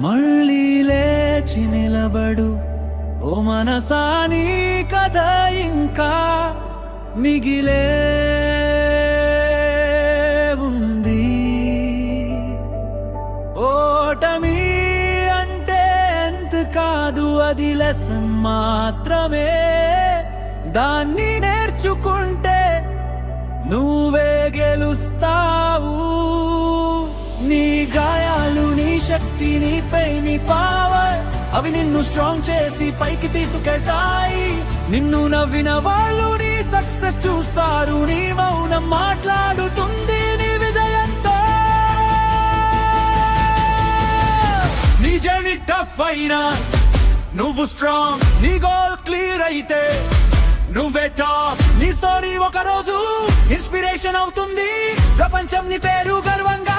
మళ్ళీ లేచి నిలబడు ఓ మనసా, నీ కథ ఇంకా మిగిలే ఉంది. ఓటమి అంటే ఎంత కాదు, అది లెసన్ మాత్రమే. దాన్ని నేర్చుకుంటే నువ్వే గెలుస్తావు. నీ గాయాలు నీ శక్తి, నీపై నీ పవర్, అవి నిన్ను స్ట్రాంగ్ చేసి పైకి తీసుకెళ్తాయి. నిన్ను నవ్విన వాళ్ళు నీ సక్సెస్ చూస్తారు. నీ మౌనం మాట్లాడుతుంది నీ విజయంతో. నీ జర్నీ టఫ్ అయినా నువ్వు స్ట్రాంగ్, నీ గోల్ క్లియర్ అయితే నువ్వే టాప్. నీ స్టోరీ ఒక రోజు ఇన్స్పిరేషన్ అవుతుంది. ప్రపంచం నీ పేరు గర్వంగా